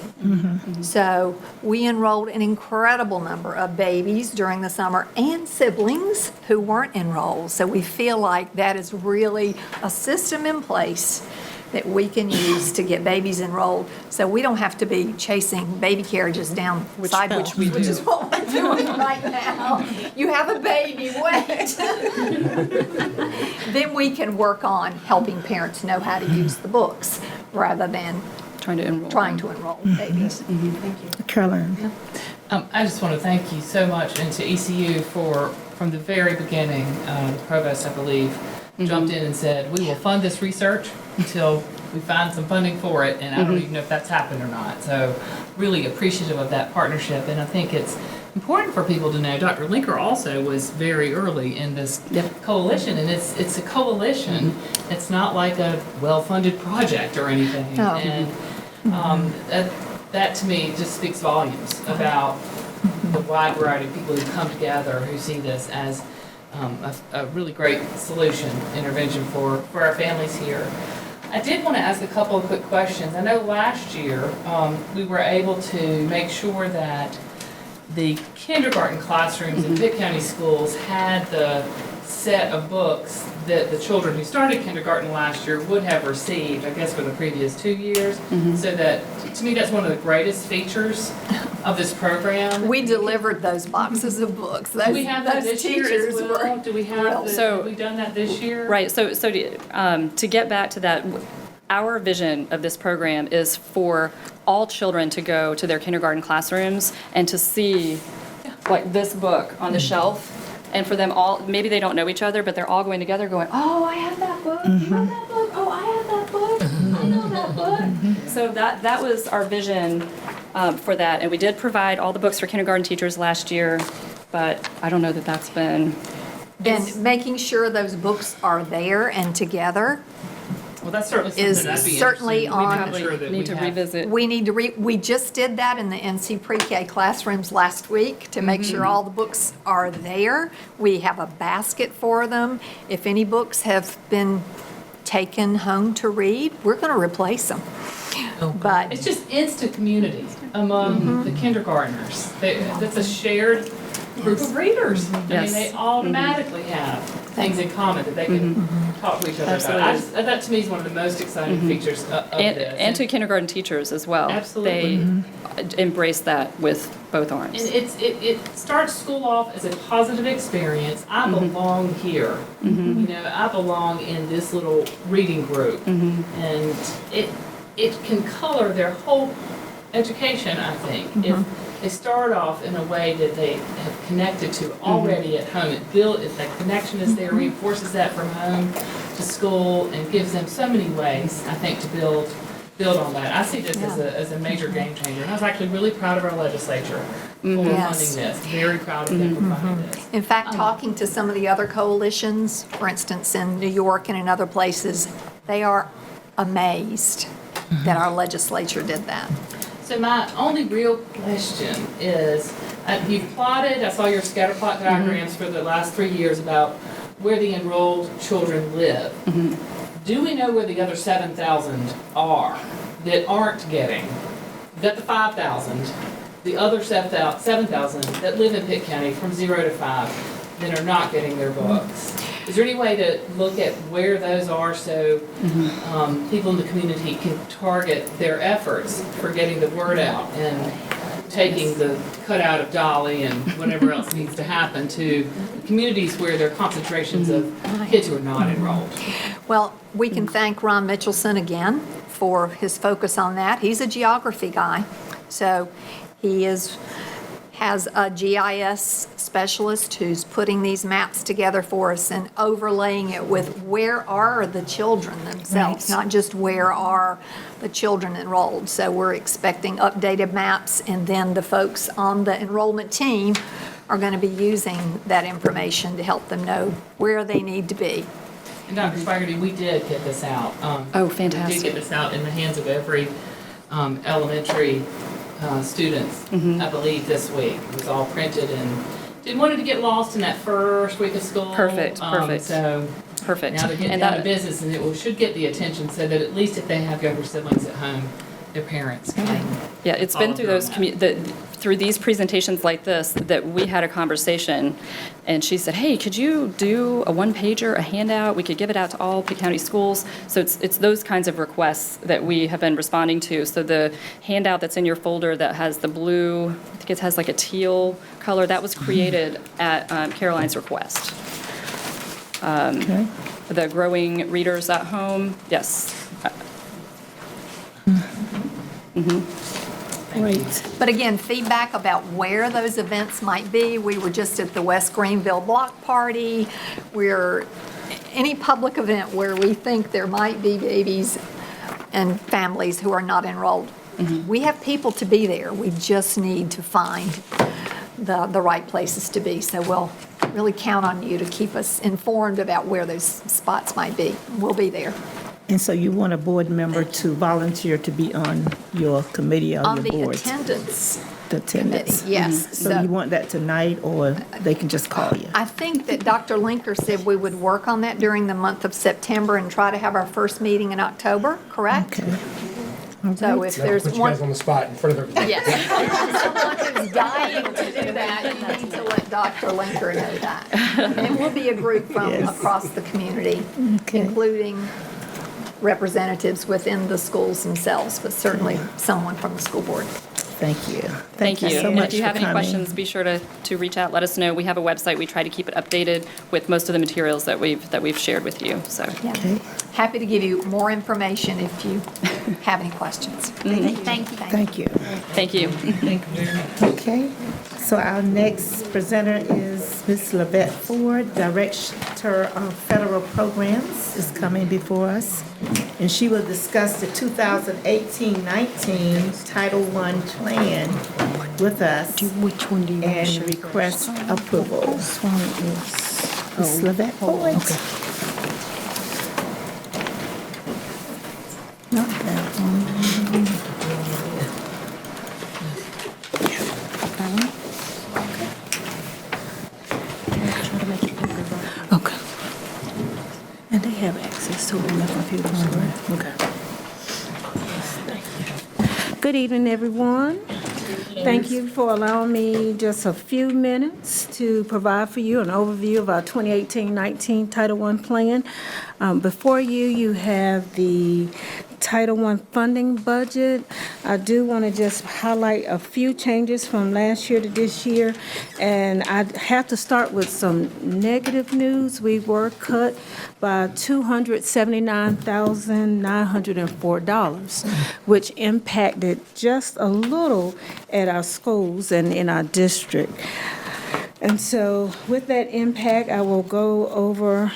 So we enrolled an incredible number of babies during the summer and siblings who weren't enrolled. So we feel like that is really a system in place that we can use to get babies enrolled, so we don't have to be chasing baby carriages down sidewalks, which is what we're doing right now. You have a baby, wait. Then we can work on helping parents know how to use the books rather than Trying to enroll. babies. Thank you. Caroline. I just want to thank you so much, and to ECU for, from the very beginning, the provost, I believe, jumped in and said, we will fund this research until we find some funding for it, and I don't even know if that's happened or not. So really appreciative of that partnership, and I think it's important for people to know Dr. Linker also was very early in this coalition, and it's a coalition. It's not like a well-funded project or anything. Oh. And that to me just speaks volumes about the wide variety of people who come together who see this as a really great solution, intervention for our families here. I did want to ask a couple of quick questions. I know last year we were able to make sure that the kindergarten classrooms in Pitt County schools had the set of books that the children who started kindergarten last year would have received, I guess, for the previous 2 years. So that, to me, that's one of the greatest features of this program. We delivered those boxes of books. Do we have that this year as well? Do we have So- have we done that this year? Right, so to get back to that, our vision of this program is for all children to go to their kindergarten classrooms and to see like this book on the shelf, and for them all, maybe they don't know each other, but they're all going together going, oh, I have that book, you have that book, oh, I have that book, I know that book. So that was our vision for that, and we did provide all the books for kindergarten teachers last year, but I don't know that that's been. And making sure those books are there and together. Well, that's certainly Is something that'd be certainly interesting. on- We make sure that Need we to have- revisit. We need to we just did that in the NC pre-K classrooms last week to make sure all the books are there. We have a basket for them. If any books have been taken home to read, we're going to replace them. But It's just instant community among the kindergartners. That's a shared group of readers. I mean, Yes. they automatically have things in common that they can talk to each other Absolutely. about. That to me is one of the most exciting features of this. And to kindergarten teachers as well. Absolutely. They embrace that with both arms. And it starts school off as a positive experience. I belong here. You know, I belong in this little reading group. And it can color their whole education, I think. If they start off in a way that they have connected to already at home. If that connection is there, reinforces that from home to school and gives them so many ways, I think, to build on that. I see this as a major game changer. And I was actually really proud of our legislature for Yes. funding this. Very proud of them for funding this. in fact, talking to some of the other coalitions, for instance, in New York and in other places, they are amazed that our legislature did that. So my only real question is, you've plotted, I saw your scatter plot diagrams for the last 3 years about where the enrolled children live. Do we know where the other 7,000 are that aren't getting? We've got the 5,000, the other 7,000 that live in Pitt County from 0 to 5 that are not getting their books. Is there any way to look at where those are so people in the community can target their efforts for getting the word out and taking the cutout of Dolly and whatever else needs to happen to communities where there are concentrations of kids who are not enrolled? Well, we can thank Ron Mitchelson again for his focus on that. He's a geography guy, so he has a GIS specialist who's putting these maps together for us and overlaying it with where are the children themselves, not just where are the children enrolled. So we're expecting updated maps, and then the folks on the enrollment team are going to be using that information to help them know where they need to be. And Dr. Spigerty, we did get this out. Oh, fantastic. We did get this out in the hands of every elementary students, I believe, this week. It was all printed and didn't want it to get lost in that first week of school. Perfect. So Perfect. now they're getting And down to that, business, and it should get the attention so that at least if they have younger siblings at home, their parents can. yeah, it's been through those, through these presentations like this that we had a conversation, and she said, hey, could you do a one-pager, a handout? We could give it out to all Pitt County schools. So it's those kinds of requests that we have been responding to. So the handout that's in your folder that has the blue, I think it has like a teal color, that was created at Caroline's request. The growing readers at home, yes. Great. But again, feedback about where those events might be. We were just at the West Greenville Block Party. We're any public event where we think there might be babies and families who are not enrolled. We have people to be there. We just need to find the right places to be. So we'll really count on you to keep us informed about where those spots might be. We'll be there. And so you want a board member to volunteer to be on your committee or On your the board? attendance The committee, attendance. yes. So you want that tonight, or they can just call you? I think that Dr. Linker said we would work on that during the month of September and try to have our first meeting in October, correct? Okay. So if there's Put you guys one, on the spot in front of everybody. yes, if someone is dying to do that, you need to let Dr. Linker know that. And we'll be a group from Yes. across the community, Okay. including representatives within the schools themselves, but certainly someone from the school board. Thank you. Thank you. so And much if you for have any coming. questions, be sure to reach out, let us know. We have a website. We try to keep it updated with most of the materials that we've shared with you, so. Yeah. Okay. Happy to give you more information if you have any questions. Thank you. Thank you. Thank you. Okay, so our next presenter is Ms. Lavette Ford, Director of Federal Programs, is coming before us. And she will discuss the 2018-19 Title I plan with us Which one do you want to and show request approval. This one is Ms. Lavette Ford. Not that one. Okay. And they have access to it on their computers, correct? Okay. Good evening, everyone. Thank you for allowing me just a few minutes to provide for you an overview of our 2018-19 Title I plan. Before you, you have the Title I funding budget. I do want to just highlight a few changes from last year to this year, and I have to start with some negative news. We were cut by $279,904, which impacted just a little at our schools and in our district. And so with that impact, I will go over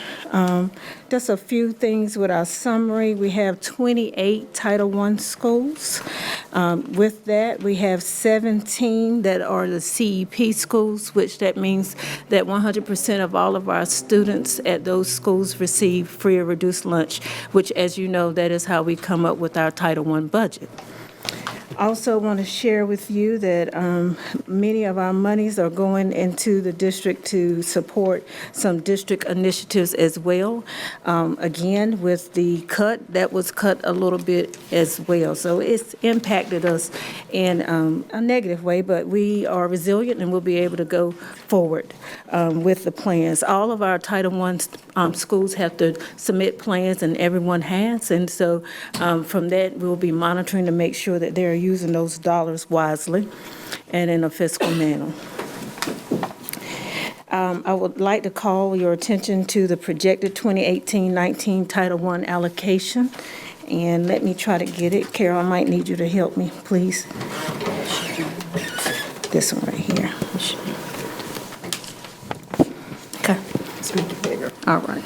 just a few things with our summary. We have 28 Title I schools. With that, we have 17 that are the CEP schools, which that means that 100% of all of our students at those schools receive free or reduced lunch, which, as you know, that is how we come up with our Title I budget. Also want to share with you that many of our monies are going into the district to support some district initiatives as well. Again, with the cut, that was cut a little bit as well. So it's impacted us in a negative way, but we are resilient and we'll be able to go forward with the plans. All of our Title I schools have to submit plans, and everyone has. And so from that, we'll be monitoring to make sure that they're using those dollars wisely and in a fiscal manner. I would like to call your attention to the projected 2018-19 Title I allocation. And let me try to get it. Carol, I might need you to help me, please. This one right here. Okay. Let's make it bigger. All right.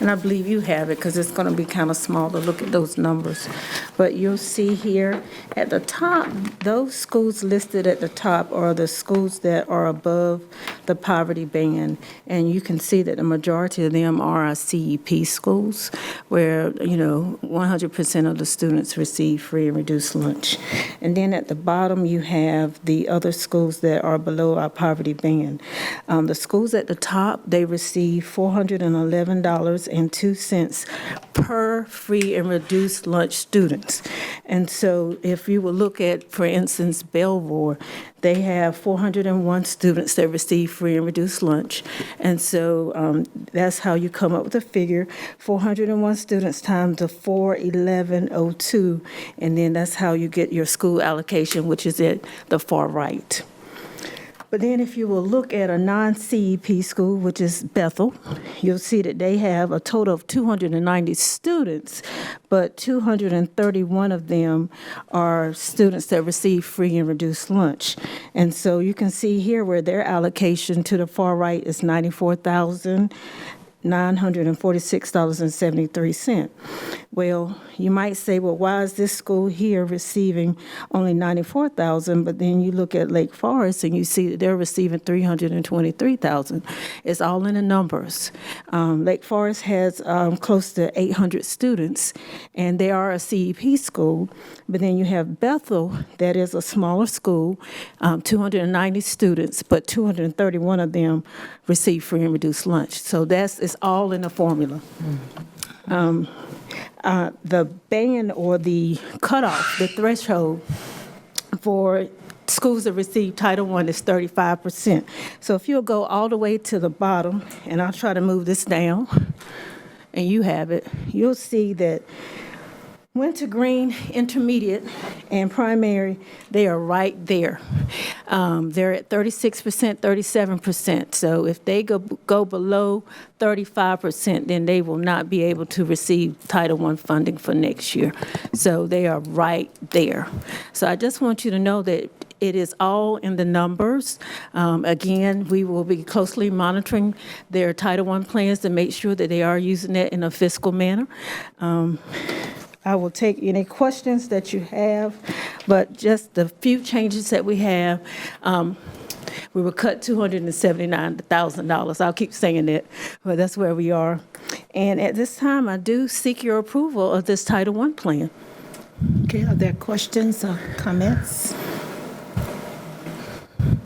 And I believe you have it because it's going to be kind of small to look at those numbers. But you'll see here at the top, those schools listed at the top are the schools that are above the poverty band. And you can see that the majority of them are our CEP schools, where, 100% of the students receive free and reduced lunch. And then at the bottom, you have the other schools that are below our poverty band. The schools at the top, they receive $411.02 per free and reduced lunch students. And so if you will look at, for instance, Belvoir, they have 401 students that receive free and reduced lunch. And so that's how you come up with the figure, 401 students times the 411.02, and then that's how you get your school allocation, which is at the far right. But then if you will look at a non-CEP school, which is Bethel, you'll see that they have a total of 290 students, but 231 of them are students that receive free and reduced lunch. And so you can see here where their allocation to the far right is $94,946.73. Well, you might say, well, why is this school here receiving only $94,000? But then you look at Lake Forest and you see that they're receiving $323,000. It's all in the numbers. Lake Forest has close to 800 students, and they are a CEP school. But then you have Bethel, that is a smaller school, 290 students, but 231 of them receive free and reduced lunch. So it's all in the formula. The band or the cutoff, the threshold for schools that receive Title I is 35%. So if you'll go all the way to the bottom, and I'll try to move this down, and you have it, you'll see that Wintergreen Intermediate and Primary, they are right there. They're at 36%, 37%. So if they go below 35%, then they will not be able to receive Title I funding for next year. So they are right there. So I just want you to know that it is all in the numbers. Again, we will be closely monitoring their Title I plans to make sure that they are using that in a fiscal manner. I will take any questions that you have, but just the few changes that we have, we will cut $279,000. I'll keep saying that, but that's where we are. And at this time, I do seek your approval of this Title I plan. Okay, are there questions or comments?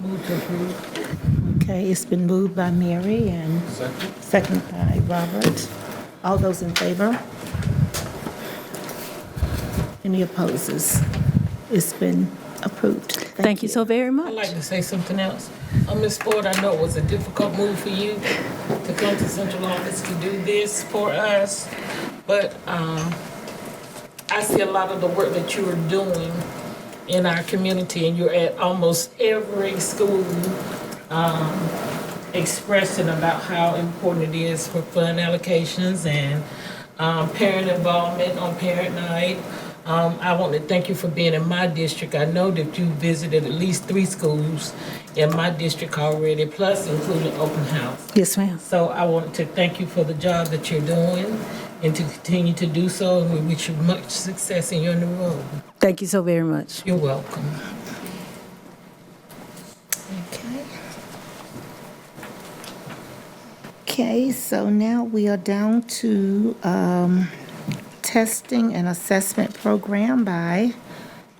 Move to approve. Okay, it's been moved by Mary and second by Robert. All those in favor? Any opposes? It's been approved. Thank you so very much. I'd like to say something else. Ms. Ford, I know it was a difficult move for you to come to central office to do this for us, but I see a lot of the work that you are doing in our community, and you're at almost every school expressing about how important it is for fund allocations and parent involvement on parent night. I want to thank you for being in my district. I know that you visited at least 3 schools in my district already, plus including open house. Yes, ma'am. So I want to thank you for the job that you're doing and to continue to do so, and we wish you much success in your new role. Thank you so very much. You're welcome. Okay. Okay, so now we are down to testing and assessment program by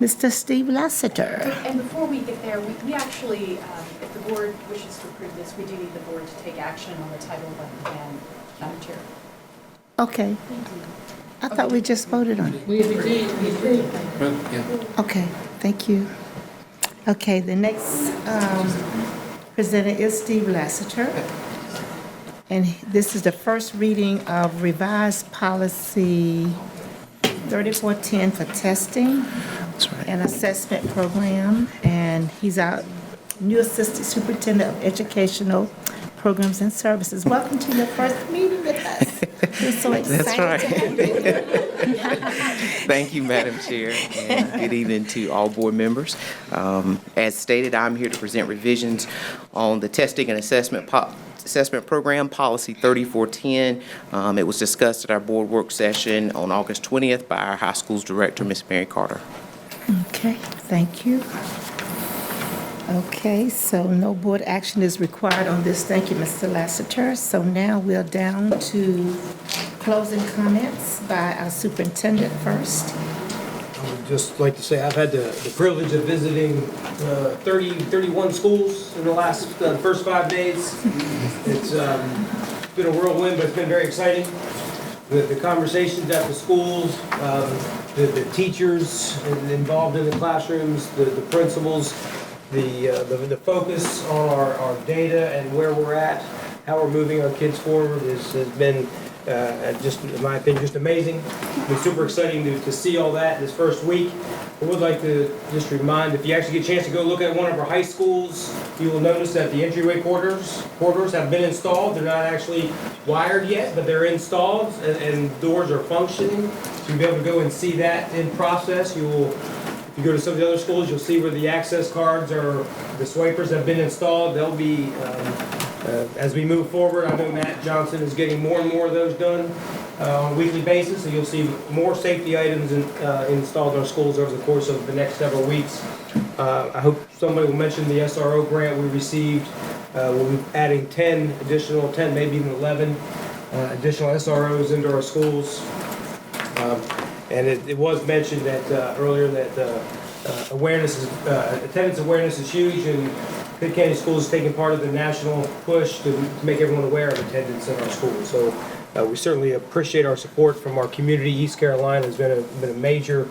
Mr. Steve Lassiter. And before we get there, we actually, if the board wishes to approve this, we do need the board to take action on the Title I plan, Madam Chair. Okay. I thought we just voted on it. We did. Okay, thank you. Okay, the next presenter is Steve Lassiter. And this is the first reading of revised policy 3410 for testing and assessment program. And he's our new assistant superintendent of educational programs and services. Welcome to your first meeting with us. We're so excited That's right. to have you. Thank you, Madam Chair, and good evening to all board members. As stated, I'm here to present revisions on the testing and assessment program, policy 3410. It was discussed at our board work session on August 20th by our high schools director, Ms. Mary Carter. Okay, thank you. Okay, so no board action is required on this. Thank you, Mr. Lassiter. So now we're down to closing comments by our superintendent first. I would just like to say I've had the privilege of visiting 31 schools in the first 5 days. It's been a whirlwind, but it's been very exciting. The conversations at the schools, the teachers involved in the classrooms, the principals, the focus on our data and where we're at, how we're moving our kids forward has been Just, in my opinion, just amazing. It's super exciting to see all that this first week. I would like to just remind, if you actually get a chance to go look at one of our high schools, you will notice that the entryway corridors have been installed. They're not actually wired yet, but they're installed and doors are functioning. So you'll be able to go and see that in process. If you go to some of the other schools, you'll see where the access cards or the swipers have been installed. They'll be, as we move forward, I know Matt Johnson is getting more and more of those done on a weekly basis, so you'll see more safety items installed in our schools over the course of the next several weeks. I hope somebody will mention the SRO grant we received. We'll be adding 10, maybe even 11 additional SROs into our schools. And it was mentioned that earlier that attendance awareness is huge, and Pitt County Schools is taking part of the national push to make everyone aware of attendance in our schools. So we certainly appreciate our support from our community. East Carolina has been a major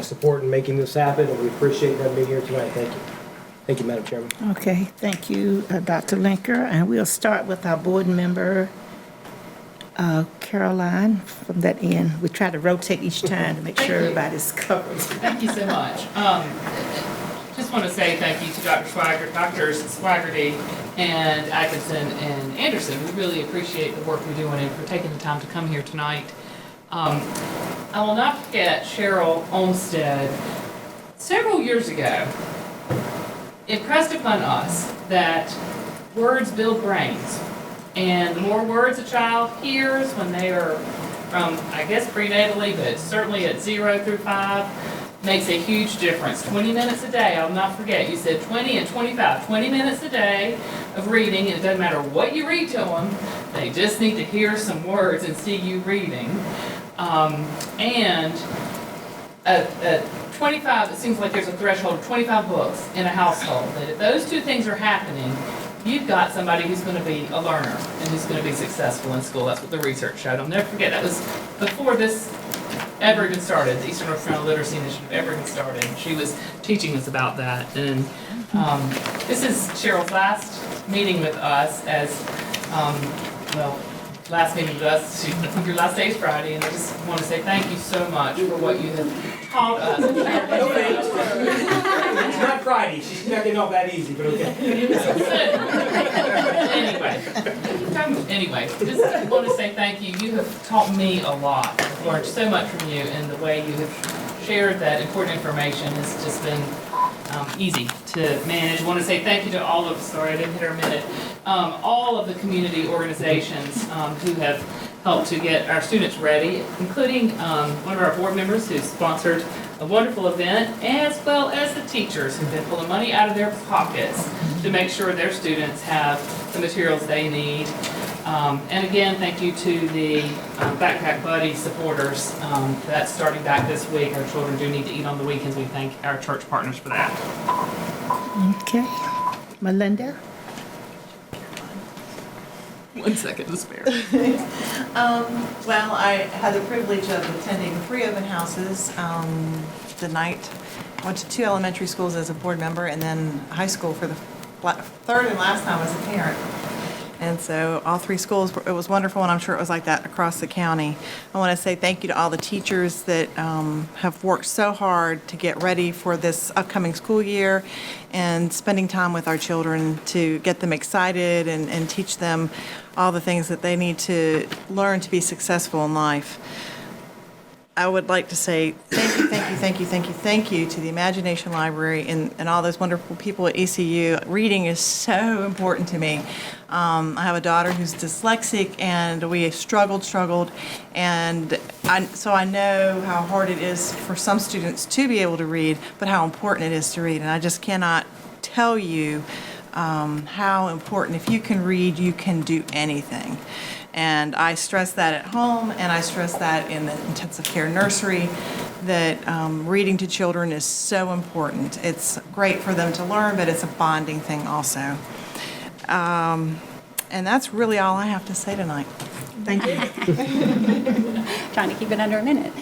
support in making this happen, and we appreciate them being here tonight. Thank you. Thank you, Madam Chairman. Okay, thank you, Dr. Linker. And we'll start with our board member, Caroline, from that end. We try to rotate each time to make sure everybody's covered. Thank you so much. Just want to say thank you to Drs. Swaggerty and Atkinson and Anderson. We really appreciate the work you're doing and for taking the time to come here tonight. I will not forget Cheryl Olmstead. Several years ago, impressed upon us that words build brains. And the more words a child hears when they are from, I guess, prenatally, but certainly at 0 through 5, makes a huge difference. 20 minutes a day, I'll not forget, you said 20 and 25. 20 minutes a day of reading, and it doesn't matter what you read to them, they just need to hear some words and see you reading. And at 25, it seems like there's a threshold of 25 books in a household. That if those two things are happening, you've got somebody who's going to be a learner and who's going to be successful in school. That's what the research showed. I'll never forget, that was before this ever even started, the Eastern North Carolina Literacy Initiative ever even started. She was teaching us about that. And this is Cheryl's last meeting with us as, last meeting with us. I think your last day is Friday, and I just want to say thank you so much for what you have taught us. It's not Friday. She's not getting off that easy, but okay. Anyway, just want to say thank you. You have taught me a lot. I've learned so much from you, and the way you have shared that important information has just been easy to manage. I want to say thank you to all of, sorry I didn't hit our minute, all of the community organizations who have helped to get our students ready, including one of our board members who sponsored a wonderful event, as well as the teachers who've been pulling money out of their pockets to make sure their students have the materials they need. And again, thank you to the Backpack Buddy supporters. That's starting back this week. Our children do need to eat on the weekends. We thank our church partners for that. Okay. Melinda? 1 second to spare. Well, I had the privilege of attending 3 open houses the night. I went to 2 elementary schools as a board member and then high school for the third and last time as a parent. And so all 3 schools, it was wonderful, and I'm sure it was like that across the county. I want to say thank you to all the teachers that have worked so hard to get ready for this upcoming school year and spending time with our children to get them excited and teach them all the things that they need to learn to be successful in life. I would like to say thank you to the Imagination Library and all those wonderful people at ECU. Reading is so important to me. I have a daughter who's dyslexic, and we struggled, and so I know how hard it is for some students to be able to read, but how important it is to read. And I just cannot tell you how important, if you can read, you can do anything. And I stress that at home, and I stress that in the intensive care nursery, that reading to children is so important. It's great for them to learn, but it's a bonding thing also. And that's really all I have to say tonight. Thank you. Trying to keep it under a minute.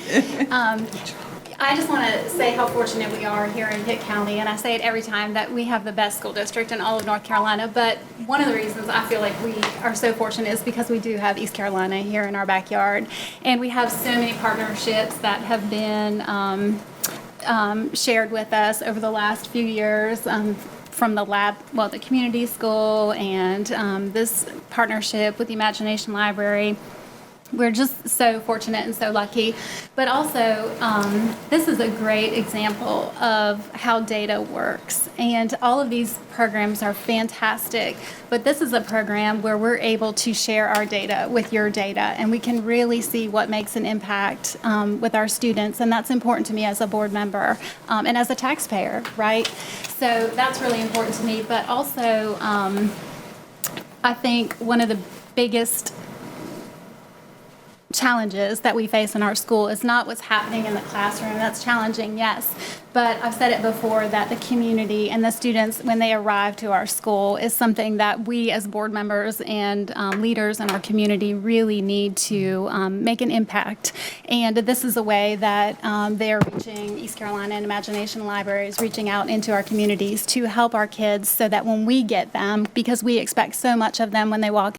I just want to say how fortunate we are here in Pitt County, and I say it every time that we have the best school district in all of North Carolina, but one of the reasons I feel like we are so fortunate is because we do have East Carolina here in our backyard, and we have so many partnerships that have been shared with us over the last few years. From the the community school, and this partnership with the Imagination Library. We're just so fortunate and so lucky. But also, this is a great example of how data works. And all of these programs are fantastic. But this is a program where we're able to share our data with your data. And we can really see what makes an impact with our students. And that's important to me as a board member and as a taxpayer, right? So that's really important to me. But also, I think one of the biggest challenges that we face in our school is not what's happening in the classroom. That's challenging, yes. But I've said it before that the community and the students, when they arrive to our school, is something that we as board members and leaders in our community really need to make an impact. And this is a way that they're reaching, East Carolina and Imagination Library is reaching out into our communities to help our kids so that when we get them, because we expect so much of them when they walk